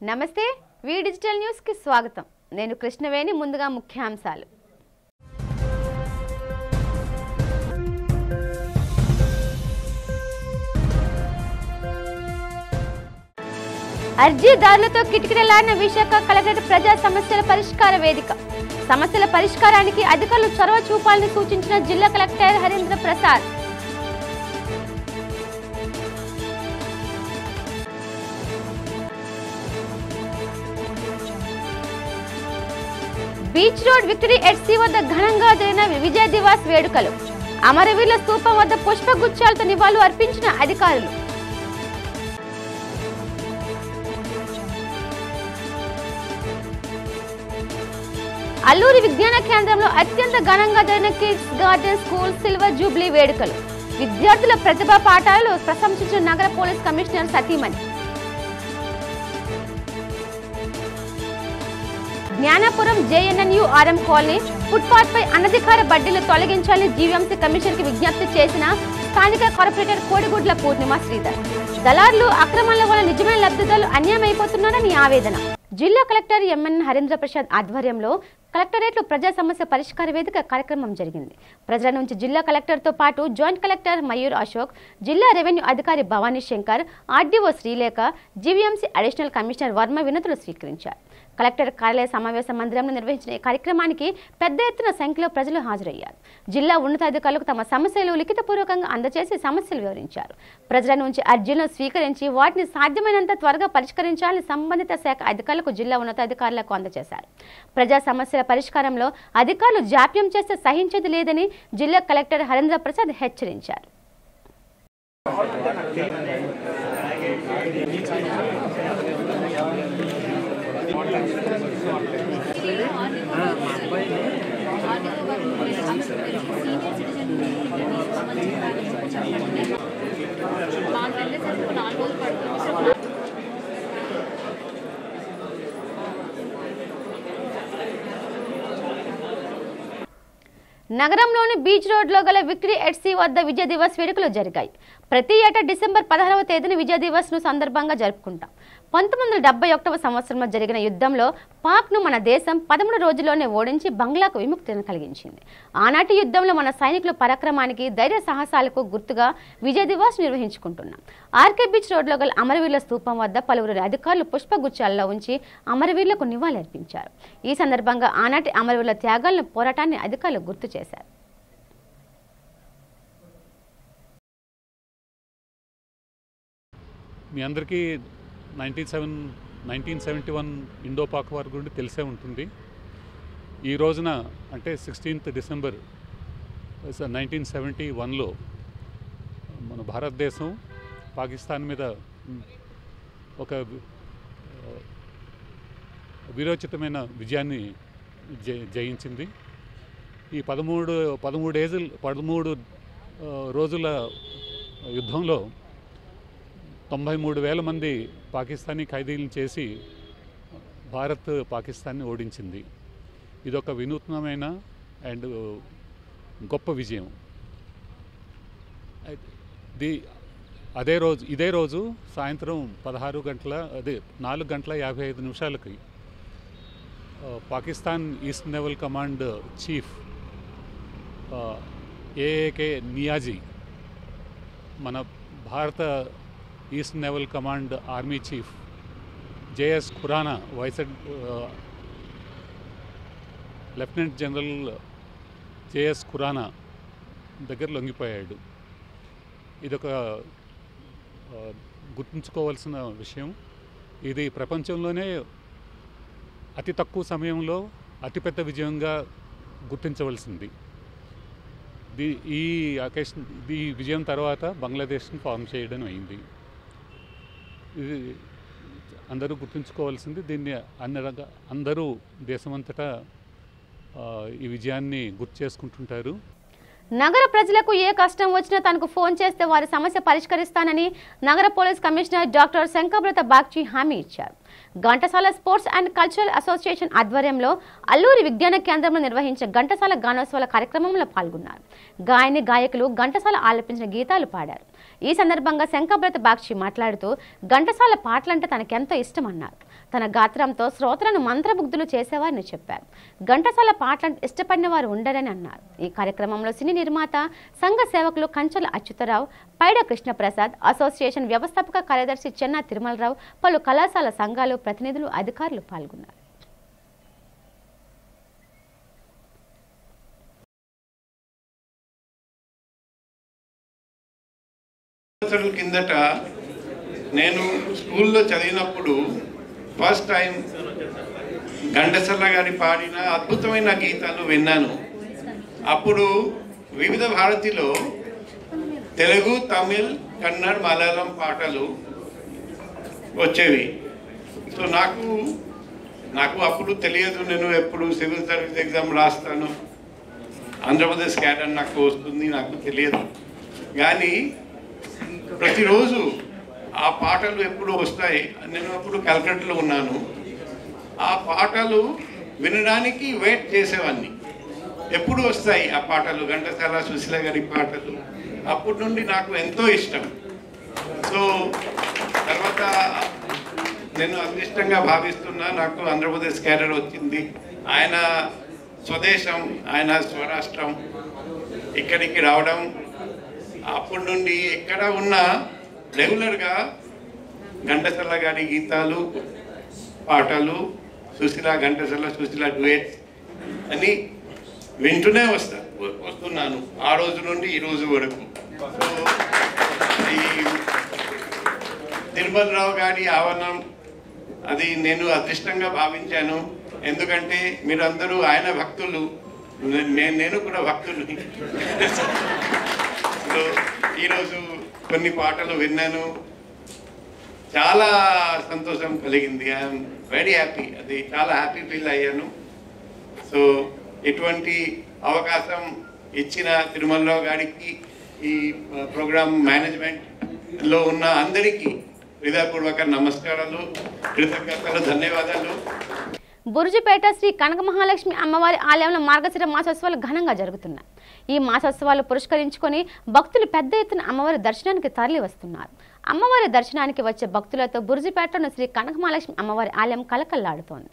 నమస్తే వి digital news కి స్వాగతం. నేను కృష్ణవేణి. ముందుగా ముఖ్యాంశాలు. అర్జీదారులతో కిటకిటలాడిన విశాఖ కలెక్టరేట్ ప్రజా సమస్యల పరిష్కార వేదిక. సమస్యల పరిష్కారానికి అధికారులు చొరవ చూపాలని సూచించిన జిల్లా collector Harindra Prasad. Beach road victory Etsy వద్ద ఘనంగా జరిగిన విజయ దివాస్ వేడుకలు. అమరవీరుల స్తూపం వద్ద పుష్పగుచ్చాలతో నివాళులు అర్పించిన అధికారులు. అల్లూరి విజ్ఞాన కేంద్రంలో అత్యంత ఘనంగా జరిగిన kids garden school silver Jubilee వేడుకలు. విద్యార్థుల ప్రతిభా పాఠాలు ప్రశంసించిన నగర పోలీస్ కమిషనర్ సతీమణి. జ్ఞానాపురం జేఎన్ఎన్యూఆర్ఎం కాలనీ ఫుట్పాత్ పై అనధికార బడ్డీలు తొలగించాలని జీవీఎంసీ కమిషన్ కి విజ్ఞప్తి చేసిన స్థానిక కార్పొరేటర్ కోడిగుడ్ల పూర్ణిమ శ్రీధర్. దళారులు అక్రమాల వల్ల నిజమైన లబ్ధిదారులు అన్యాయమైపోతున్నారని ఆవేదన. జిల్లా కలెక్టర్ ఎంఎన్ హరీంద్ర ప్రసాద్ ఆధ్వర్యంలో కలెక్టరేట్లో ప్రజా సమస్య పరిష్కార వేదిక కార్యక్రమం జరిగింది. ప్రజల నుంచి జిల్లా కలెక్టర్తో పాటు జాయింట్ కలెక్టర్ మయూర్ అశోక్, జిల్లా రెవెన్యూ అధికారి Bhavani Shankar, RDO Srilekha, GVMC additional commissioner Varma వినతులు స్వీకరించారు. కలెక్టర్ కార్యాలయ సమావేశ మందిరంలో నిర్వహించిన ఈ కార్యక్రమానికి పెద్ద ఎత్తున సంఖ్యలో ప్రజలు హాజరయ్యారు. జిల్లా ఉన్నతాధికారులకు తమ సమస్యలు లిఖితపూర్వకంగా అందజేసి సమస్యలు వివరించారు. ప్రజల నుంచి అర్జీలను స్వీకరించి వాటిని సాధ్యమైనంత త్వరగా పరిష్కరించాలని సంబంధిత శాఖ అధికారులకు జిల్లా ఉన్నతాధికారులకు అందజేశారు. ప్రజా సమస్యల పరిష్కారంలో అధికారులు జాప్యం చేస్తే సహించేది లేదని జిల్లా కలెక్టర్ హరీంద్ర ప్రసాద్ హెచ్చరించారు. నగరంలోని బీచ్ రోడ్లో గల విక్టరీ ఎట్సీ వద్ద విజయ దివస్ వేడుకలు జరిగాయి. ప్రతి ఏటా డిసెంబర్ 16వ తేదీన విజయ దివస్ ను సందర్భంగా జరుపుకుంటాం. 1971వ సంవత్సరంలో జరిగిన యుద్ధంలో పాక్ను మన దేశం 13 రోజుల్లోనే ఓడించి బంగ్లాకు విముక్తిని కలిగించింది. ఆనాటి యుద్ధంలో మన సైనికుల పరాక్రమానికి, ధైర్య సాహసాలకు గుర్తుగా విజయ దివస్ నిర్వహించుకుంటున్నాం. ఆర్కే బీచ్ రోడ్లో గల అమరవీరుల స్తూపం వద్ద పలువురు అధికారులు పుష్పగుచ్చాలలో ఉంచి అమరవీరులకు నివాళులర్పించారు. ఈ సందర్భంగా ఆనాటి అమరవీరుల త్యాగాలను, పోరాటాన్ని అధికారులు గుర్తు చేశారు. మీ అందరికీ 1971 ఇండో పాక్ వార్ గురించి తెలిసే ఉంటుంది. ఈ రోజున అంటే 16th డిసెంబర్ 1971లో మన భారతదేశం పాకిస్తాన్ మీద ఒక వీరోచితమైన విజయాన్ని జయించింది. ఈ 13 రోజుల యుద్ధంలో 93,000 మంది పాకిస్తానీ ఖైదీలను చేసి భారత్ పాకిస్తాన్ని ఓడించింది. ఇదొక వినూత్నమైన అండ్ గొప్ప విజయం. ఇదే రోజు సాయంత్రం 4:55 Pakistan East Naval Command chief AAK Niazi, మన భారత East Naval Command army chief JS Khurana, lieutenant general JS Khurana దగ్గర లొంగిపోయాడు. ఇదొక గుర్తుంచుకోవాల్సిన విషయం. ఇది ప్రపంచంలోనే అతి తక్కువ సమయంలో అతిపెద్ద విజయంగా గుర్తించవలసింది. ఈ విజయం తర్వాత బంగ్లాదేశ్ని ఫామ్ చేయడం అయింది. ఇది అందరూ గుర్తుంచుకోవాల్సింది. దీన్ని అందరూ దేశమంతటా ఈ విజయాన్ని గుర్తు చేసుకుంటుంటారు. నగర ప్రజలకు ఏ కష్టం వచ్చినా తనకు ఫోన్ చేస్తే వారి సమస్య పరిష్కరిస్తానని నగర police commissioner doctor Shankhabrata Bagchi హామీ ఇచ్చారు. Ghantasala sports and cultural association ఆధ్వర్యంలో అల్లూరి విజ్ఞాన కేంద్రంలో నిర్వహించిన ఘంటసాల గానోత్సవాల కార్యక్రమంలో పాల్గొన్నారు. గాయని గాయకులు ఘంటసాల ఆలపించిన గీతాలు పాడారు. ఈ సందర్భంగా శంకబ్రత బాగ్చి మాట్లాడుతూ ఘంటసాల పాటలంటే తనకెంతో ఇష్టమన్నారు. తన గాత్రంతో శ్రోతలను మంత్రముగ్ధులు చేసేవారని చెప్పారు. ఘంటసాల పాటలను ఇష్టపడిన వారు ఉండరని అన్నారు. ఈ కార్యక్రమంలో సినీ నిర్మాత సంఘ సేవకులు కంచల అచ్యుతరావు, పైడ కృష్ణప్రసాద్, అసోసియేషన్ వ్యవస్థాపక కార్యదర్శి చెన్నా తిరుమలరావు, పలు కళాశాల సంఘాలు ప్రతినిధులు, అధికారులు పాల్గొన్నారు. కిందట నేను స్కూల్లో చదివినప్పుడు ఫస్ట్ టైం ఘంటసాల గారి పాడిన అద్భుతమైన గీతాలు విన్నాను. అప్పుడు వివిధ భారతిలో తెలుగు, తమిళ్, కన్నడ, మలయాళం పాటలు వచ్చేవి. సో నాకు అప్పుడు తెలియదు, నేను ఎప్పుడు సివిల్ సర్వీస్ ఎగ్జామ్ రాస్తాను, ఆంధ్రప్రదేశ్ క్యాడర్ నాకు వస్తుంది, నాకు తెలియదు. కానీ ప్రతిరోజు ఆ పాటలు ఎప్పుడు వస్తాయి. నేను అప్పుడు కలకత్తాలో ఉన్నాను. ఆ పాటలు వినడానికి వెయిట్ చేసేవాడిని, ఎప్పుడు వస్తాయి ఆ పాటలు, ఘంటసాల, సుశీల గారి పాటలు. అప్పటి నుండి నాకు ఎంతో ఇష్టం. సో తర్వాత నేను అదృష్టంగా భావిస్తున్నా, నాకు ఆంధ్రప్రదేశ్ క్యాడర్ వచ్చింది. ఆయన స్వదేశం, ఆయన స్వరాష్ట్రం, ఇక్కడికి రావడం, అప్పటి నుండి ఎక్కడ ఉన్నా రెగ్యులర్గా ఘంటసాల గారి గీతాలు, పాటలు, ఘంటసాల సుశీల డ్యూయట్స్ అని వింటూనే వస్తున్నాను ఆ రోజు నుండి ఈ రోజు వరకు. సో ఈ తిరుమలరావు గారి ఆహ్వానం అది నేను అదృష్టంగా భావించాను. ఎందుకంటే మీరందరూ ఆయన భక్తులు, నేను కూడా భక్తులు. సో ఈరోజు కొన్ని పాటలు విన్నాను, చాలా సంతోషం కలిగింది. ఐఎమ్ వెరీ హ్యాపీ, అది చాలా హ్యాపీ ఫీల్ అయ్యాను. సో ఇటువంటి అవకాశం ఇచ్చిన తిరుమలరావు గారికి, ఈ ప్రోగ్రామ్ మేనేజ్మెంట్లో ఉన్న అందరికీ హృదయపూర్వక నమస్కారాలు, కృతజ్ఞతలు, ధన్యవాదాలు. బురుజుపేట శ్రీ కనక మహాలక్ష్మి అమ్మవారి ఆలయంలో మార్గశిర మాసోత్సవాలు ఘనంగా జరుగుతున్నాయి. ఈ మాసోత్సవాలు పురస్కరించుకొని భక్తులు పెద్ద ఎత్తున అమ్మవారి దర్శనానికి తరలి వస్తున్నారు. అమ్మవారి దర్శనానికి వచ్చే భక్తులతో బురుజుపేటలోని శ్రీ కనక మహాలక్ష్మి అమ్మవారి ఆలయం కలకల్లాడుతోంది.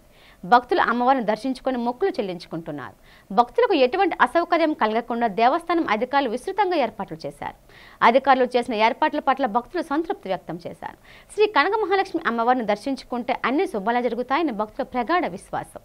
భక్తులు అమ్మవారిని దర్శించుకొని మొక్కులు చెల్లించుకుంటున్నారు. భక్తులకు ఎటువంటి అసౌకర్యం కలగకుండా దేవస్థానం అధికారులు విస్తృతంగా ఏర్పాట్లు చేశారు. అధికారులు చేసిన ఏర్పాట్ల పట్ల భక్తులు సంతృప్తి వ్యక్తం చేశారు. శ్రీ కనక మహాలక్ష్మి అమ్మవారిని దర్శించుకుంటే అన్ని శుభాలు జరుగుతాయని భక్తుల ప్రగాఢ విశ్వాసం.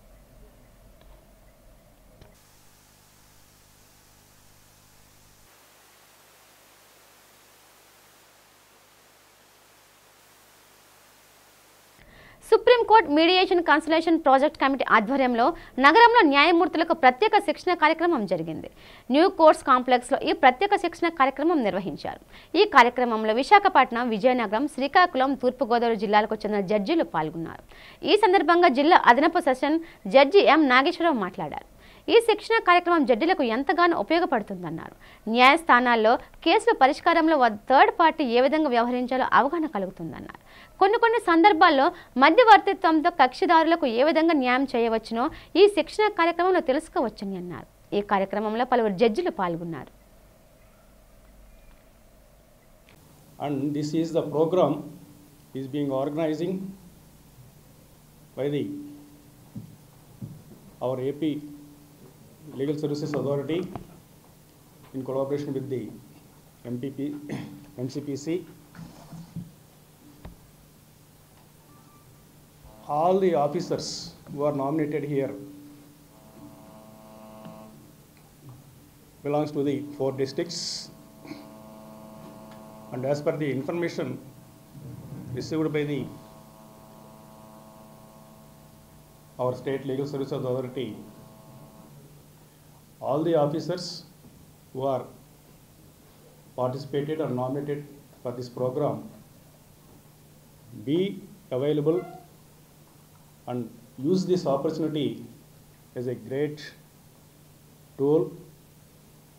Supreme court mediation consultation project committee ఆధ్వర్యంలో నగరంలో న్యాయమూర్తులకు ప్రత్యేక శిక్షణ కార్యక్రమం జరిగింది. న్యూ కోర్ట్స్ కాంప్లెక్స్లో ఈ ప్రత్యేక శిక్షణ కార్యక్రమం నిర్వహించారు. ఈ కార్యక్రమంలో విశాఖపట్నం, విజయనగరం, శ్రీకాకుళం, తూర్పుగోదావరి జిల్లాలకు చెందిన జడ్జీలు పాల్గొన్నారు. ఈ సందర్భంగా జిల్లా అదనపు సెషన్ జడ్జి ఎం నాగేశ్వరరావు మాట్లాడారు. ఈ శిక్షణ కార్యక్రమం జడ్జిలకు ఎంతగానో ఉపయోగపడుతుందన్నారు. న్యాయస్థానాల్లో కేసుల పరిష్కారంలో థర్డ్ పార్టీ ఏ విధంగా వ్యవహరించాలో అవగాహన కలుగుతుందన్నారు. కొన్ని సందర్భాల్లో మధ్యవర్తిత్వంతో కక్షిదారులకు ఏ విధంగా న్యాయం చేయవచ్చునో ఈ శిక్షణ కార్యక్రమంలో తెలుసుకోవచ్చని అన్నారు. ఈ కార్యక్రమంలో పలువురు జడ్జిలు పాల్గొన్నారు. And this is the program is being organizing by our AP Legal Services Authority in collaboration with the NCPC. All the officers who are nominated here belongs to the 4 districts, and as per the information received by our State Legal Services Authority, all the officers who are participated or nominated for this program be available and use this opportunity as a great tool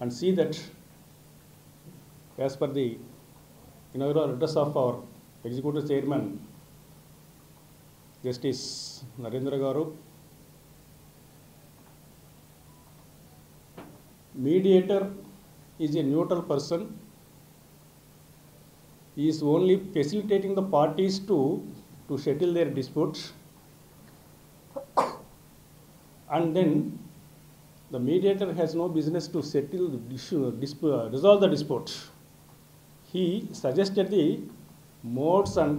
and see that as per the inaugural address of our Executive Chairman Justice Narendra Garu, mediator is a neutral person. He is only facilitating the parties to settle their disputes, and then the mediator has no business to settle the resolve the dispute. He suggested the modes and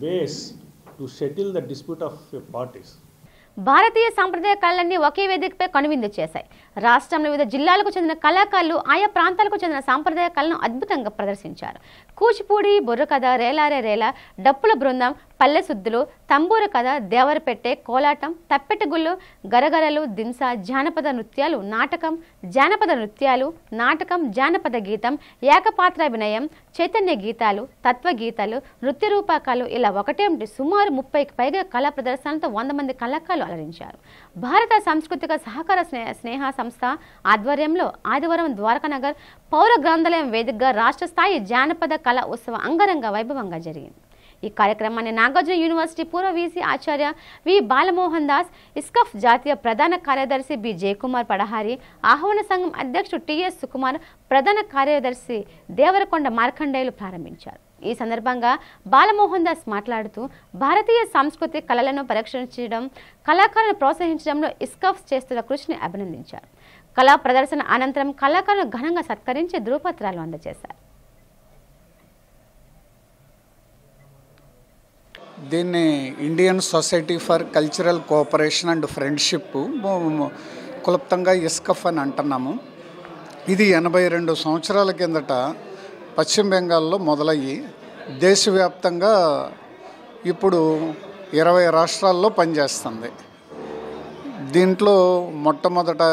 ways to settle the dispute of parties. భారతీయ సాంప్రదాయ కళలన్నీ ఒకే వేదికపై కనువిందు చేశాయి. రాష్ట్రంలో వివిధ జిల్లాలకు చెందిన కళాకారులు ఆయా ప్రాంతాలకు చెందిన సాంప్రదాయ కళను అద్భుతంగా ప్రదర్శించారు. కూచిపూడి, బుర్రకథ, రేలారే రేలా, డప్పుల బృందం, పల్లె సుద్దులు, తంబూర కథ, దేవరపెట్టె, కోలాటం, తప్పెటగుళ్ళు, గరగరలు, దింస, జానపద నృత్యాలు, నాటకం, జానపద గీతం, ఏకపాత్రాభినయం, చైతన్య గీతాలు, తత్వగీతాలు, నృత్య రూపకాలు ఇలా ఒకటేమిటి సుమారు 30కి పైగా కళా ప్రదర్శనలతో 100 మంది కళాకారులు అలరించారు. భారత సాంస్కృతిక సహకార స్నేహ సంస్థ ఆధ్వర్యంలో ఆదివారం ద్వారకానగర్ పౌర గ్రంథాలయం వేదికగా రాష్ట్ర స్థాయి జానపద కళా ఉత్సవం అంగరంగ వైభవంగా జరిగింది. ఈ కార్యక్రమాన్ని నాగార్జున యూనివర్సిటీ పూర్వ వీసీ ఆచార్య వి బాలమోహన్ దాస్, ఇస్కఫ్ జాతీయ ప్రధాన కార్యదర్శి బి జయకుమార్ పడహారి, ఆహ్వాన సంఘం అధ్యక్షుడు టిఎస్ సుకుమార్, ప్రధాన కార్యదర్శి దేవరకొండ మార్కండేయులు ప్రారంభించారు. ఈ సందర్భంగా బాలమోహన్ దాస్ మాట్లాడుతూ భారతీయ సంస్కృతి కళలను పరిరక్షించడం, కళాకారులను ప్రోత్సహించడంలో ఇస్కఫ్ చేస్తున్న కృషిని అభినందించారు. కళా ప్రదర్శన అనంతరం కళాకారులను ఘనంగా సత్కరించి ధృవపత్రాలు అందజేశారు. దీన్ని Indian society for cultural cooperation and friendship క్లుప్తంగా ఇస్కఫ్ అని అంటున్నాము. ఇది 82 సంవత్సరాల కిందట పశ్చిమ బెంగాల్లో మొదలయ్యి దేశవ్యాప్తంగా ఇప్పుడు 20 రాష్ట్రాల్లో పనిచేస్తుంది. దీంట్లో మొట్టమొదట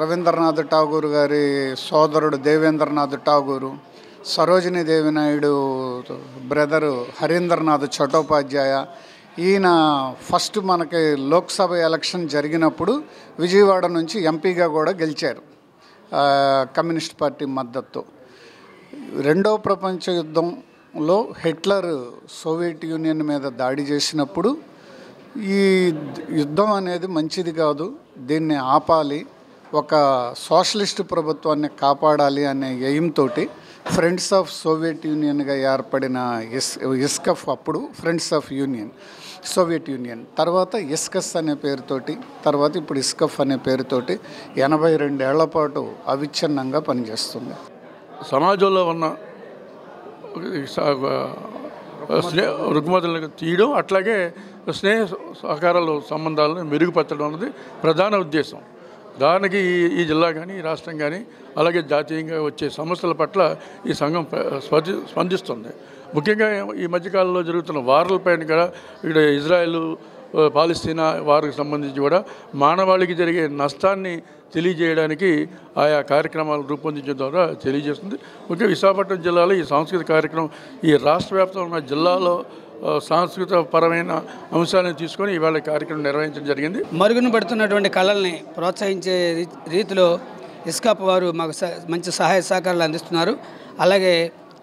రవీంద్రనాథ్ ఠాగూర్ గారి సోదరుడు దేవేంద్రనాథ్ ఠాగూరు, సరోజినీ దేవి నాయుడు బ్రదరు హరీంద్రనాథ్ చటోపాధ్యాయ, ఈయన ఫస్ట్ మనకి లోక్సభ ఎలక్షన్ జరిగినప్పుడు విజయవాడ నుంచి ఎంపీగా కూడా గెలిచారు కమ్యూనిస్ట్ పార్టీ మద్దతు. రెండవ ప్రపంచ యుద్ధంలో హిట్లర్ సోవియట్ యూనియన్ మీద దాడి చేసినప్పుడు ఈ యుద్ధం అనేది మంచిది కాదు, దీన్ని ఆపాలి, ఒక సోషలిస్ట్ ప్రభుత్వాన్ని కాపాడాలి అనే ఎయిమ్ తోటి ఫ్రెండ్స్ ఆఫ్ సోవియట్ యూనియన్గా ఏర్పడిన ఇస్కఫ్, అప్పుడు ఫ్రెండ్స్ ఆఫ్ సోవియట్ యూనియన్, తర్వాత ఇస్కస్ అనే పేరుతోటి, తర్వాత ఇప్పుడు ఇస్కఫ్ అనే పేరుతోటి 82 ఏళ్ల పాటు అవిచ్ఛిన్నంగా పనిచేస్తుంది. సమాజంలో ఉన్న రుగ్మతలను తీయడం, అట్లాగే స్నేహ సహకారాల సంబంధాలను మెరుగుపరచడం అన్నది ప్రధాన ఉద్దేశం. దానికి ఈ జిల్లా కానీ, ఈ రాష్ట్రం కానీ, అలాగే జాతీయంగా వచ్చే సమస్యల పట్ల ఈ సంఘం స్పందిస్తుంది. ముఖ్యంగా ఈ మధ్యకాలంలో జరుగుతున్న వార్లపైన కూడా ఇక్కడ ఇజ్రాయెల్, పాలస్తీనా వారికి సంబంధించి కూడా మానవాళికి జరిగే నష్టాన్ని తెలియజేయడానికి ఆయా కార్యక్రమాలు రూపొందించడం ద్వారా తెలియజేస్తుంది. ముఖ్యంగా విశాఖపట్నం జిల్లాలో ఈ సాంస్కృతిక కార్యక్రమం ఈ రాష్ట్ర వ్యాప్తంగా ఉన్న జిల్లాలో సాంస్కృతిక పరమైన అంశాలను తీసుకొని ఇవాళ కార్యక్రమం నిర్వహించడం జరిగింది. మరుగున పడుతున్నటువంటి కళల్ని ప్రోత్సహించే రీతిలో ఇస్కాప్ వారు మాకు మంచి సహాయ సహకారాలు అందిస్తున్నారు. అలాగే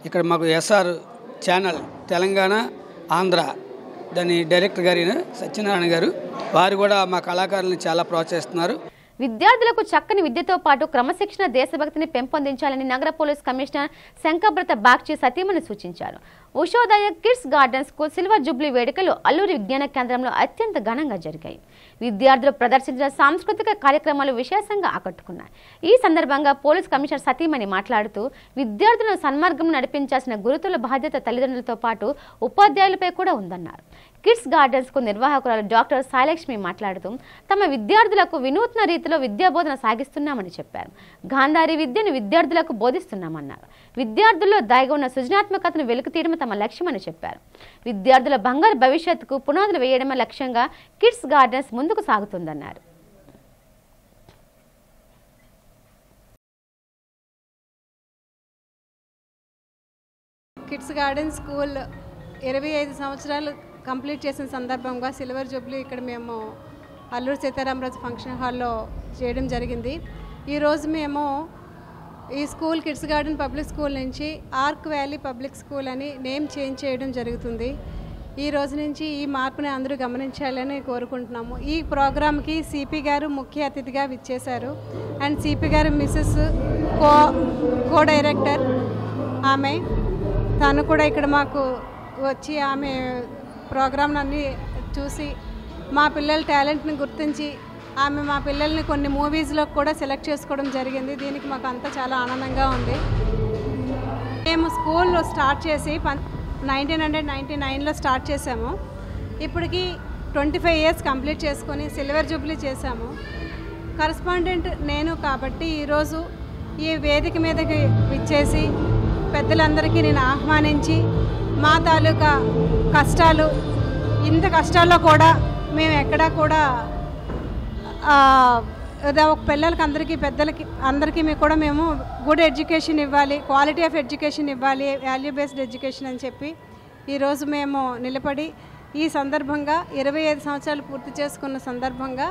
ఇక్కడ మాకు ఎస్ఆర్ ఛానల్ తెలంగాణ, ఆంధ్ర దాని డైరెక్టర్ గారైన సత్యనారాయణ గారు, వారు కూడా మా కళాకారులను చాలా ప్రోత్సహిస్తున్నారు. విద్యార్థులకు చక్కని విద్యతో పాటు క్రమశిక్షణ, దేశభక్తిని పెంపొందించాలని నగర పోలీస్ కమిషనర్ శంకబ్రత బాగ్చి సతీమణి సూచించారు. Ushodaya kids garden school silver Jubilee వేడుకలు అల్లూరి విజ్ఞాన కేంద్రంలో అత్యంత ఘనంగా జరిగాయి. విద్యార్థులు ప్రదర్శించిన సాంస్కృతిక కార్యక్రమాలు విశేషంగా ఆకట్టుకున్నాయి. ఈ సందర్భంగా పోలీస్ కమిషనర్ సతీమణి మాట్లాడుతూ విద్యార్థులను సన్మార్గం నడిపించాల్సిన గురుతుల బాధ్యత తల్లిదండ్రులతో పాటు ఉపాధ్యాయులపై కూడా ఉందన్నారు. కిడ్స్ గార్డెన్ స్కూల్ నిర్వాహకురాలు డాక్టర్ సాయిలక్ష్మి మాట్లాడుతూ తమ విద్యార్థులకు వినూత్న రీతిలో విద్యాబోధన సాగిస్తున్నామని చెప్పారు. గాంధారీ విద్యను విద్యార్థులకు బోధిస్తున్నామన్నారు. విద్యార్థుల్లో దాగి ఉన్న సృజనాత్మకతను వెలికితీయడం తమ లక్ష్యమని చెప్పారు. విద్యార్థుల బంగారు భవిష్యత్తుకు పునాదులు వేయడమే లక్ష్యంగా కిడ్స్ గార్డెన్స్ ముందుకు సాగుతుందన్నారు. కిడ్స్ గార్డెన్ స్కూల్ 25 సంవత్సరాలు కంప్లీట్ చేసిన సందర్భంగా సిల్వర్ జూబ్లీ ఇక్కడ మేము అల్లూరు సీతారామరాజు ఫంక్షన్ హాల్లో చేయడం జరిగింది. ఈరోజు మేము ఈ school kids garden public school నుంచి ఆర్క్ వ్యాలీ పబ్లిక్ స్కూల్ అని నేమ్ చేంజ్ చేయడం జరుగుతుంది. ఈ రోజు నుంచి ఈ మార్పుని అందరూ గమనించాలని కోరుకుంటున్నాము. ఈ ప్రోగ్రామ్కి సిపి గారు ముఖ్య అతిథిగా విచ్చేశారు. అండ్ సిపి గారు మిస్సెస్ కో డైరెక్టర్ ఆమె, తను కూడా ఇక్కడ మాకు వచ్చి ఆమె ప్రోగ్రాంలన్నీ చూసి మా పిల్లల టాలెంట్ని గుర్తించి ఆమె మా పిల్లల్ని కొన్ని మూవీస్లో కూడా సెలెక్ట్ చేసుకోవడం జరిగింది. దీనికి మాకు అంతా చాలా ఆనందంగా ఉంది. మేము స్కూల్లో స్టార్ట్ చేసి 1999లో స్టార్ట్ చేసాము. ఇప్పటికి 25 ఇయర్స్ కంప్లీట్ చేసుకొని సిల్వర్ జూబ్లీ చేశాము. కరస్పాండెంట్ నేను కాబట్టి ఈరోజు ఈ వేదిక మీదకి విచ్చేసి పెద్దలందరికీ నేను ఆహ్వానించి మా తాలూకా కష్టాలు, ఇంత కష్టాల్లో కూడా మేము ఎక్కడా కూడా పిల్లలకి అందరికీ పెద్దలకి అందరికీ కూడా మేము గుడ్ ఎడ్యుకేషన్ ఇవ్వాలి, క్వాలిటీ ఆఫ్ ఎడ్యుకేషన్ ఇవ్వాలి, వాల్యూ బేస్డ్ ఎడ్యుకేషన్ అని చెప్పి ఈరోజు మేము నిలబడి ఈ సందర్భంగా 25 సంవత్సరాలు పూర్తి చేసుకున్న సందర్భంగా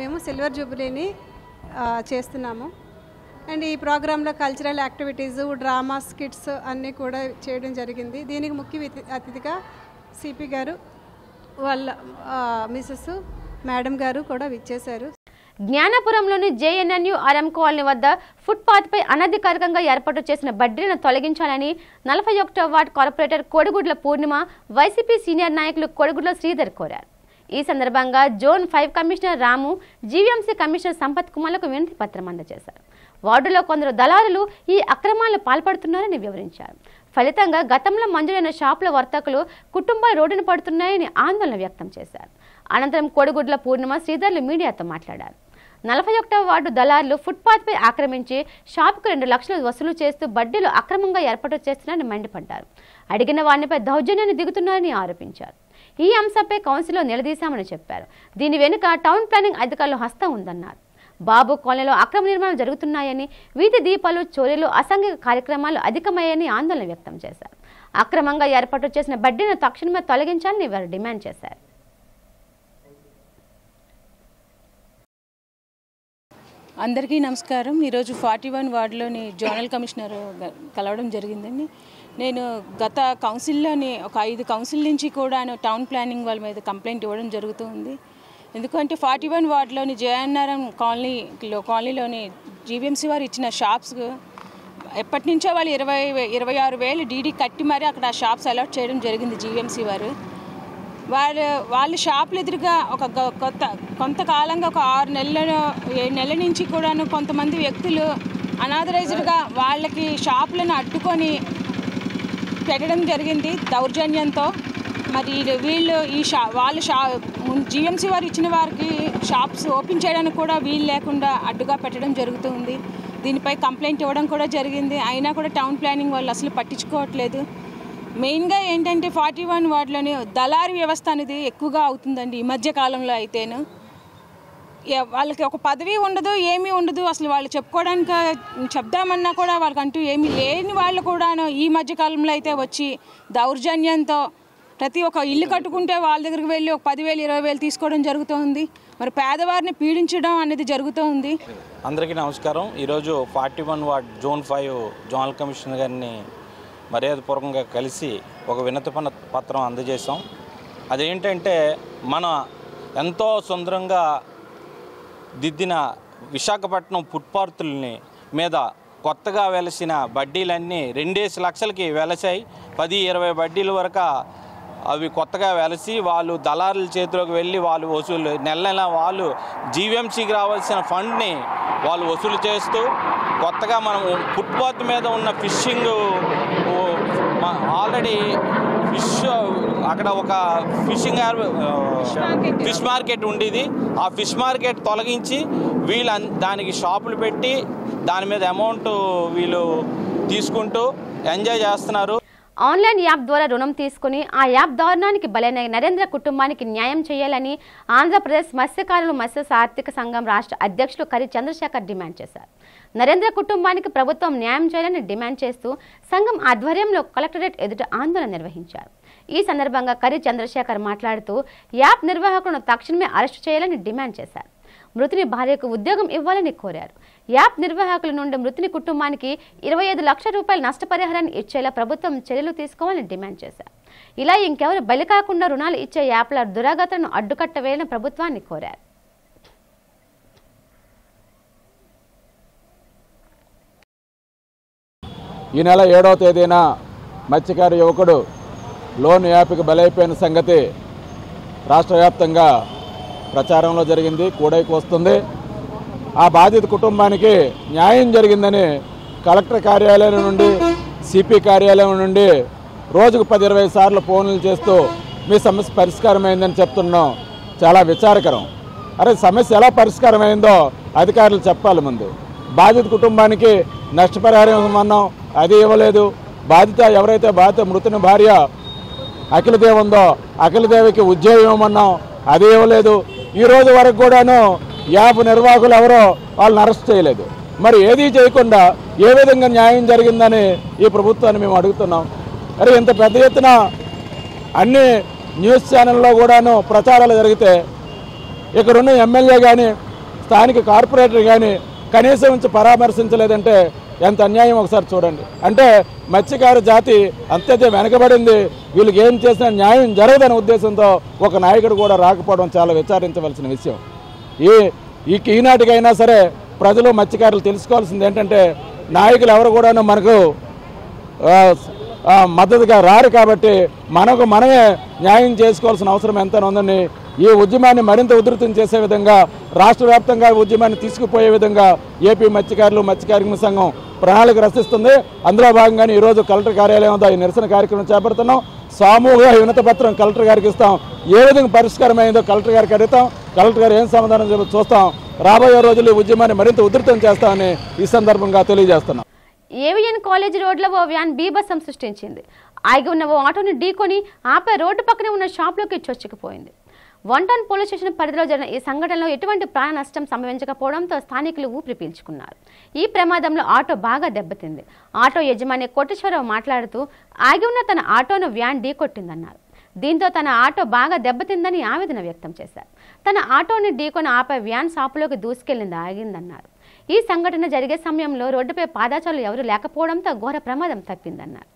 మేము సిల్వర్ జూబ్లీని చేస్తున్నాము. అండ్ ఈ ప్రోగ్రాంలో కల్చరల్ యాక్టివిటీస్, డ్రామా, స్కిట్స్ అన్నీ కూడా చేయడం జరిగింది. దీనికి ముఖ్య అతిథిగా సిపి గారు వాళ్ళ మిసెస్ మేడం గారు కూడా విచ్చేశారు. జ్ఞానపురంలోని జేఎన్ఎన్యు ఆర్ఎం కాలనీ వద్ద ఫుట్పాత్పై అనధికారికంగా ఏర్పాటు చేసిన బడ్డీలను తొలగించాలని 41వ వార్డు కార్పొరేటర్ కోడిగుడ్ల పూర్ణిమ, వైసీపీ సీనియర్ నాయకులు కోడిగుడ్ల శ్రీధర్ కోరారు. ఈ సందర్భంగా జోన్ 5 కమిషనర్ రాము, జీవీఎంసీ కమిషనర్ సంపత్ కుమార్లకు వినతి పత్రం అందజేశారు. వార్డులో కొందరు దళారులు ఈ అక్రమాలకు పాల్పడుతున్నారని వివరించారు. ఫలితంగా గతంలో మంజూరైన షాపుల వర్తకులు కుటుంబాలు రోడ్డున పడుతున్నాయని ఆందోళన వ్యక్తం చేశారు. అనంతరం కోడిగుడ్ల పూర్ణిమ, శ్రీధర్లు మీడియాతో మాట్లాడారు. 41వ వార్డు దళారులు ఫుట్పాత్పై ఆక్రమించి షాపుకు 2 లక్షలు వసూలు చేస్తూ బడ్డీలు అక్రమంగా ఏర్పాటు చేస్తున్నారని మండిపడ్డారు. అడిగిన వారిపై దౌర్జన్యాన్ని దిగుతున్నారని ఆరోపించారు. ఈ అంశంపై కౌన్సిల్లో నిలదీశామని చెప్పారు. దీని వెనుక టౌన్ ప్లానింగ్ అధికారుల హస్తం ఉందన్నారు. బాబు కాలనీలో అక్రమ నిర్మాణాలు జరుగుతున్నాయని, వీధి దీపాలు, చోరీలు, అసాంఘిక కార్యక్రమాలు అధికమయ్యాయని ఆందోళన వ్యక్తం చేశారు. అక్రమంగా ఏర్పాటు చేసిన బడ్డీని తక్షణమే తొలగించాలని వారు డిమాండ్ చేశారు. అందరికీ నమస్కారం. ఈరోజు 41 వార్డులోని జోనల్ కమిషనర్ కలవడం జరిగిందండి. నేను గత కౌన్సిల్లోని ఒక 5 కౌన్సిల్ నుంచి కూడా టౌన్ ప్లానింగ్ వాళ్ళ మీద కంప్లైంట్ ఇవ్వడం జరుగుతుంది. ఎందుకంటే 41 వార్డులోని జేఎన్ఆర్ఎం కాలనీలోని జీవీఎంసీ వారు ఇచ్చిన షాప్స్ ఎప్పటి నుంచో వాళ్ళు 26,000 డీడీ కట్టి మరీ అక్కడ షాప్స్ అలాట్ చేయడం జరిగింది. జీవీఎంసీ వారు వాళ్ళ షాపులు ఎదురుగా ఒక కొంతకాలంగా ఒక 6 నెలల 7 నెలల నుంచి కూడాను కొంతమంది వ్యక్తులు అనాథరైజ్డ్గా వాళ్ళకి షాపులను అడ్డుకొని పెట్టడం జరిగింది దౌర్జన్యంతో. మరి వీళ్ళు వాళ్ళ జీఎంసీ వారు ఇచ్చిన వారికి షాప్స్ ఓపెన్ చేయడానికి కూడా వీలు లేకుండా అడ్డుగా పెట్టడం జరుగుతుంది. దీనిపై కంప్లైంట్ ఇవ్వడం కూడా జరిగింది. అయినా కూడా టౌన్ ప్లానింగ్ వాళ్ళు అసలు పట్టించుకోవట్లేదు. మెయిన్గా ఏంటంటే 41 వార్డులోని దళారీ వ్యవస్థ అనేది ఎక్కువగా అవుతుందండి. ఈ మధ్య కాలంలో అయితేను వాళ్ళకి ఒక పదవి ఉండదు, ఏమీ ఉండదు. అసలు వాళ్ళు చెప్దామన్నా కూడా వాళ్ళకంటూ ఏమీ లేని వాళ్ళు కూడాను ఈ మధ్యకాలంలో అయితే వచ్చి దౌర్జన్యంతో ప్రతి ఒక్క ఇల్లు కట్టుకుంటే వాళ్ళ దగ్గరికి వెళ్ళి ఒక 10,000, 20,000 తీసుకోవడం జరుగుతుంది. మరి పేదవారిని పీడించడం అనేది జరుగుతుంది. అందరికీ నమస్కారం. ఈరోజు 41 వార్డ్ జోన్ 5 జోనల్ కమిషనర్ గారిని మర్యాదపూర్వకంగా కలిసి ఒక వినతి పత్రం అందజేసాం. అదేంటంటే మన ఎంతో సుందరంగా దిద్దిన విశాఖపట్నం ఫుట్పాత్లని మీద కొత్తగా వెలసిన బడ్డీలన్నీ 2 లక్షలకి వెలసాయి. 10-20 బడ్డీల వరకు అవి కొత్తగా వెలసి వాళ్ళు దళారుల చేతిలోకి వెళ్ళి వాళ్ళు వసూలు నెల వాళ్ళు జీవీఎంసీకి రావాల్సిన ఫండ్ని వాళ్ళు వసూలు చేస్తూ కొత్తగా మనం ఫుట్పాత్ మీద ఉన్న ఫిషింగ్ ఆల్రెడీ అక్కడ ఒక ఫిష్ మార్కెట్ ఉండేది. ఆ ఫిష్ మార్కెట్ తొలగించి వీళ్ళు దానికి షాపులు పెట్టి దాని మీద అమౌంట్ వీళ్ళు తీసుకుంటూ ఎంజాయ్ చేస్తున్నారు. ఆన్లైన్ యాప్ ద్వారా రుణం తీసుకుని ఆ యాప్ దారుణానికి బలైన నరేంద్ర కుటుంబానికి న్యాయం చేయాలని ఆంధ్రప్రదేశ్ మత్స్యకారులు మత్స్య ఆర్థిక సంఘం రాష్ట్ర అధ్యక్షులు కరి చంద్రశేఖర్ డిమాండ్ చేశారు. నరేంద్ర కుటుంబానికి ప్రభుత్వం న్యాయం చేయాలని డిమాండ్ చేస్తూ సంఘం ఆధ్వర్యంలో కలెక్టరేట్ ఎదుట ఆందోళన నిర్వహించారు. ఈ సందర్భంగా కరి చంద్రశేఖర్ మాట్లాడుతూ యాప్ నిర్వాహకులను తక్షణమే అరెస్టు చేయాలని డిమాండ్ చేశారు. మృతుని భార్యకు ఉద్యోగం ఇవ్వాలని కోరారు. యాప్ నిర్వాహకుల నుండి మృతుని కుటుంబానికి 25 లక్షల రూపాయల నష్టపరిహారాన్ని ఇచ్చేలా ప్రభుత్వం చర్యలు తీసుకోవాలని డిమాండ్ చేశారు. ఇలా ఇంకెవరు బలి కాకుండా రుణాలు ఇచ్చే యాప్ల దురాగతలను అడ్డుకట్టవేయాలని ప్రభుత్వాన్ని కోరారు. ఈ నెల 7వ తేదీన మత్స్యకార యువకుడు లోన్ యాప్కి బలైపోయిన సంగతి రాష్ట్ర వ్యాప్తంగా ప్రచారంలో జరిగింది, కూడైకి వస్తుంది. ఆ బాధిత కుటుంబానికి న్యాయం జరిగిందని కలెక్టర్ కార్యాలయం నుండి, సిపి కార్యాలయం నుండి రోజుకు 10-20 సార్లు ఫోన్లు చేస్తూ మీ సమస్య పరిష్కారమైందని చెప్తున్నాం. చాలా విచారకరం. అరే, సమస్య ఎలా పరిష్కారమైందో అధికారులు చెప్పాలి. ముందు బాధిత కుటుంబానికి నష్టపరిహారం ఇవ్వమన్నాం, అది ఇవ్వలేదు. ఎవరైతే బాధిత మృతుని భార్య అఖిలదేవి ఉందో అఖిలదేవికి ఉద్యోగం ఇవ్వమన్నాం, అది ఇవ్వలేదు. ఈ రోజు వరకు కూడాను యాప్ నిర్వాహకులు ఎవరో వాళ్ళని అరెస్ట్ చేయలేదు. మరి ఏదీ చేయకుండా ఏ విధంగా న్యాయం జరిగిందని ఈ ప్రభుత్వాన్ని మేము అడుగుతున్నాం. అరే, ఇంత పెద్ద ఎత్తున అన్ని న్యూస్ ఛానల్లో కూడాను ప్రచారాలు జరిగితే ఇక్కడున్న ఎమ్మెల్యే కానీ స్థానిక కార్పొరేటర్ కానీ కనీసం ఉంచి పరామర్శించలేదంటే ఎంత అన్యాయం ఒకసారి చూడండి. అంటే మత్స్యకార జాతి అంతైతే వెనకబడింది, వీళ్ళకి ఏం చేసినా న్యాయం జరగదనే ఉద్దేశంతో ఒక నాయకుడు కూడా రాకపోవడం చాలా విచారించవలసిన విషయం. ఈనాటికైనా సరే ప్రజలు మత్స్యకారులు తెలుసుకోవాల్సింది ఏంటంటే నాయకులు ఎవరు కూడాను మనకు మద్దతుగా రారు కాబట్టి మనమే న్యాయం చేసుకోవాల్సిన అవసరం ఎంతైనా ఉందని ఈ ఉద్యమాన్ని మరింత ఉధృతం చేసే విధంగా రాష్ట్ర వ్యాప్తంగా ఉద్యమాన్ని తీసుకుపోయే విధంగా ఏపీ మత్స్యకారులు మత్స్యకార్మిక సంఘం ప్రణాళిక రచిస్తుంది. అందులో భాగంగానే ఈరోజు కలెక్టర్ కార్యాలయం వద్ద ఈ నిరసన కార్యక్రమం చేపడుతున్నాం. సామూహిక వినతి పత్రం కలెక్టర్ గారికి ఇస్తాం. ఏ విధంగా పరిష్కారమైందో కలెక్టర్ గారికి అడుగుతాం. కలెక్టర్ గారు ఏం సమాధానం చూస్తాం. రాబోయే రోజుల్లో ఉద్యమాన్ని మరింత ఉధృతం చేస్తామని ఈ సందర్భంగా తెలియజేస్తున్నాం. ఏవిఎన్ కాలేజీ రోడ్లో ఓ వ్యాన్ బీభత్సం సృష్టించింది. ఆగి ఉన్న ఓ ఆటోని ఢీకొని ఆపై రోడ్డు పక్కనే ఉన్న షాప్లోకి చొచ్చుకుపోయింది. 1 టౌన్ పోలీస్ స్టేషన్ పరిధిలో జరిగిన ఈ సంఘటనలో ఎటువంటి ప్రాణ నష్టం సంభవించకపోవడంతో స్థానికులు ఊపిరి పీల్చుకున్నారు. ఈ ప్రమాదంలో ఆటో బాగా దెబ్బతింది. ఆటో యజమాని కోటేశ్వరరావు మాట్లాడుతూ ఆగి ఉన్న తన ఆటోను వ్యాన్ ఢీకొట్టిందన్నారు. దీంతో తన ఆటో బాగా దెబ్బతిందని ఆవేదన వ్యక్తం చేశారు. తన ఆటోని ఢీకొని ఆపై వ్యాన్ షాపులోకి దూసుకెళ్లింది ఆగిందన్నారు. ఈ సంఘటన జరిగే సమయంలో రోడ్డుపై పాదాచారులు ఎవరూ లేకపోవడంతో ఘోర ప్రమాదం తప్పిందన్నారు.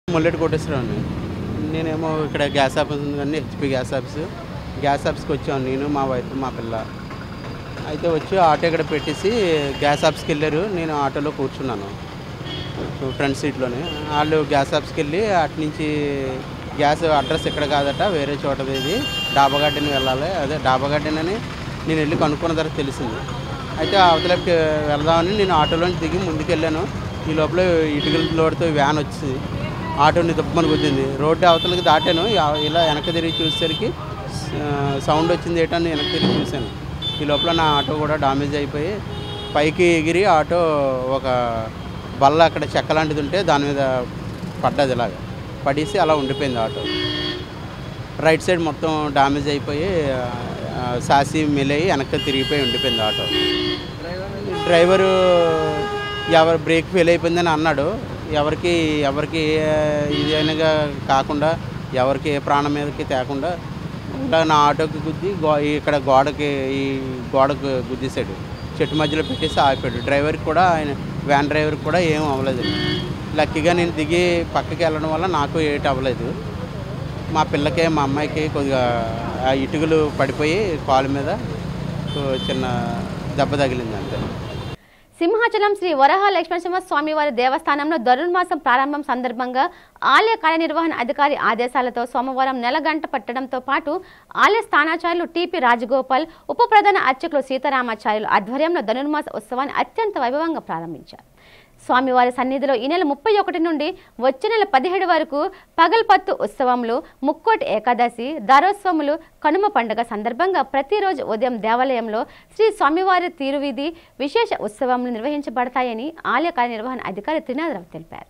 మొల్లెటి కోటేశ్వరరావు. నేనేమో ఇక్కడ గ్యాస్ ఆఫీస్ ఉంది కానీ హెచ్పి గ్యాస్ ఆఫీస్కి వచ్చాను నేను, మా వైఫ్, మా పిల్ల. అయితే వచ్చి ఆటో ఇక్కడ పెట్టేసి గ్యాస్ ఆఫీస్కి వెళ్ళారు. నేను ఆటోలో కూర్చున్నాను ఫ్రంట్ సీట్లోనే. వాళ్ళు గ్యాస్ ఆఫీస్కి వెళ్ళి అటు నుంచి గ్యాస్ అడ్రస్ ఇక్కడ కాదట, వేరే చోట ఇది డాబా గార్డెన్ వెళ్ళాలి, అదే డాబా గార్డెన్ అని నేను వెళ్ళి కనుక్కున్న తర్వాత తెలిసింది. అయితే అవతలకి వెళ్దామని నేను ఆటోలోంచి దిగి ముందుకు వెళ్ళాను. ఈ లోపల ఇటుకల లోడుతో వ్యాన్ వచ్చింది, ఆటోని దుప్పమని గుద్దింది. రోడ్డు అవతలకి దాటాను, ఇలా వెనక్కి తిరిగి చూసేసరికి సౌండ్ వచ్చింది ఏంటని వెనక్కి తిరిగి చూశాను. ఈ లోపల నా ఆటో కూడా డామేజ్ అయిపోయి పైకి ఎగిరి ఆటో ఒక బల్ల అక్కడ చెక్క లాంటిది ఉంటే దాని మీద పడ్డది. ఇలాగ పడేసి అలా ఉండిపోయింది ఆటో. రైట్ సైడ్ మొత్తం డ్యామేజ్ అయిపోయి సాసి మిలయి వెనక్కి తిరిగిపోయి ఉండిపోయింది ఆటో. డ్రైవరు ఎవరు బ్రేక్ ఫెయిల్ అయిపోయిందని అన్నాడు. ఎవరికి ఇదైనగా కాకుండా ఎవరికి ఏ ప్రాణం మీదకి తేకుండా ఇలా నా ఆటోకి గుద్ది ఇక్కడ గోడకు గుద్దేశాడు. చెట్టు మధ్యలో పెట్టేసి ఆపాడు. డ్రైవర్కి కూడా వ్యాన్ డ్రైవర్కి కూడా ఏం అవ్వలేదు. లక్కీగా నేను దిగి పక్కకి వెళ్ళడం వల్ల నాకు ఏటి అవ్వలేదు. మా పిల్లకి మా అమ్మాయికి కొద్దిగా ఆ ఇటుకలు పడిపోయి కాలు మీద చిన్న దెబ్బ తగిలింది అంతే. సింహాచలం శ్రీ వరహ లక్ష్మణసింహ స్వామివారి దేవస్థానంలో ధనుర్మాసం ప్రారంభం సందర్భంగా ఆలయ కార్యనిర్వహణ అధికారి ఆదేశాలతో సోమవారం నెలగంట పట్టడంతో పాటు ఆలయ స్థానాచార్యులు టిపి రాజగోపాల్, ఉప ప్రధాన అర్చకులు సీతారామాచార్యులు ఆధ్వర్యంలో ధనుర్మాస ఉత్సవాన్ని అత్యంత వైభవంగా ప్రారంభించారు. స్వామివారి సన్నిధిలో ఈ నెల 31 నుండి వచ్చే నెల 17 వరకు పగల్పత్తు ఉత్సవములు, ముక్కోటి ఏకాదశి, దారోత్సవములు, కనుమ పండుగ సందర్భంగా ప్రతిరోజు ఉదయం దేవాలయంలో శ్రీ స్వామివారి తీరువిధి విశేష ఉత్సవములు నిర్వహించబడతాయని ఆలయ కార్యనిర్వహణ అధికారి త్రినాథరావు తెలిపారు.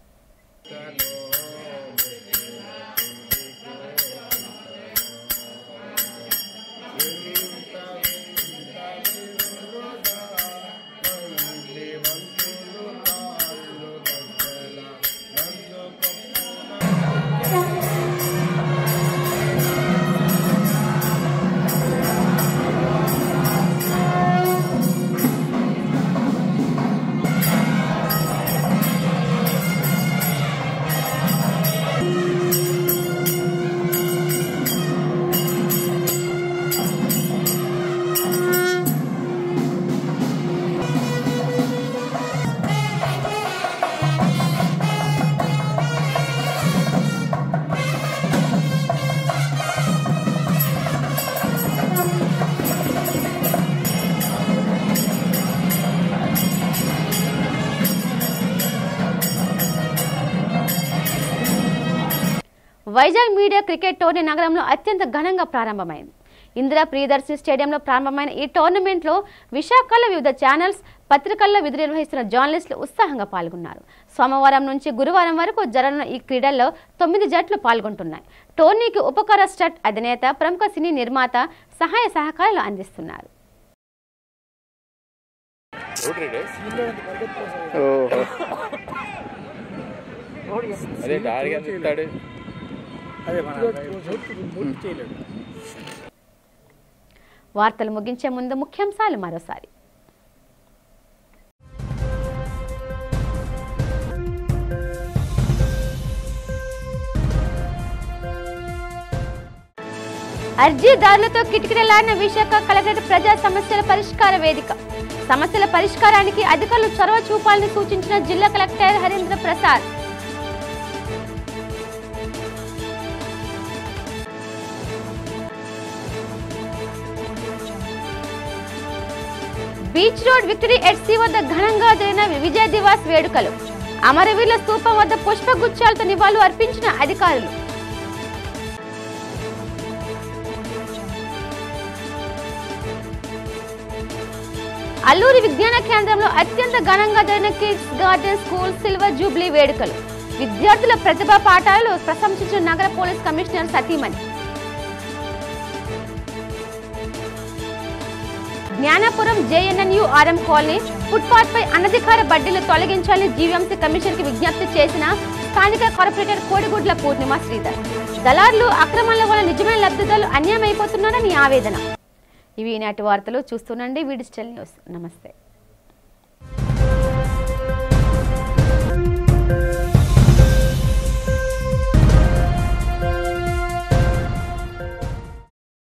వైజాగ్ మీడియా క్రికెట్ టోర్నీ నగరంలో అత్యంత ఘనంగా ప్రారంభమైంది. ఇందిరా ప్రియదర్శిని స్టేడియంలో ప్రారంభమైన ఈ టోర్నమెంట్లో విశాఖలో వివిధ ఛానల్స్, పత్రికల్లో విధులు నిర్వహిస్తున్న జర్నలిస్టులు ఉత్సాహంగా పాల్గొన్నారు. సోమవారం నుంచి గురువారం వరకు జరగనున్న ఈ క్రీడల్లో 9 జట్లు పాల్గొంటున్నాయి. టోర్నీకి ఉపకార స్టట్ అధినేత, ప్రముఖ సినీ నిర్మాత సహాయ సహకారాలు అందిస్తున్నారు. వార్తలు ముగించే ముందు ముఖ్యాంశాలు మరోసారి. అర్జీదారులతో కిటకిటలాడిన విశాఖ కలెక్టరేట్ ప్రజా సమస్యల పరిష్కార వేదిక. సమస్యల పరిష్కారానికి అధికారులు చొరవ చూపాలని సూచించిన జిల్లా collector Harindra Prasad. Beach road victory Etsy వద్ద ఘనంగా జరిగిన విజయ దివాస్ వేడుకలు. అమరవీరుల స్తూపం వద్ద పుష్పగుచ్చాలతో నివాళులు అర్పించిన అధికారులు. అల్లూరి విజ్ఞాన కేంద్రంలో అత్యంత ఘనంగా జరిగిన kids garden school silver Jubilee వేడుకలు. విద్యార్థుల ప్రతిభా పాఠాలు ప్రశంసించిన నగర పోలీస్ కమిషనర్ సతీమణి. జ్ఞానాపురం JNNURM కాలనీ ఫుట్పాత్ పై అనధికార బడ్డీలు తొలగించాలని జీవీఎంసీ కమిషన్ కి విజ్ఞప్తి చేసిన స్థానిక కార్పొరేటర్ కోడిగుడ్ల పూర్ణిమ శ్రీధర్. దళారులు అక్రమాల వల్ల నిజమైన లబ్ధిదారులు అన్యాయం అయిపోతున్నారని ఆవేదన. ఇవి ఈనాటి వార్తలు. చూస్తుండండి డిజిటల్ న్యూస్. నమస్తే.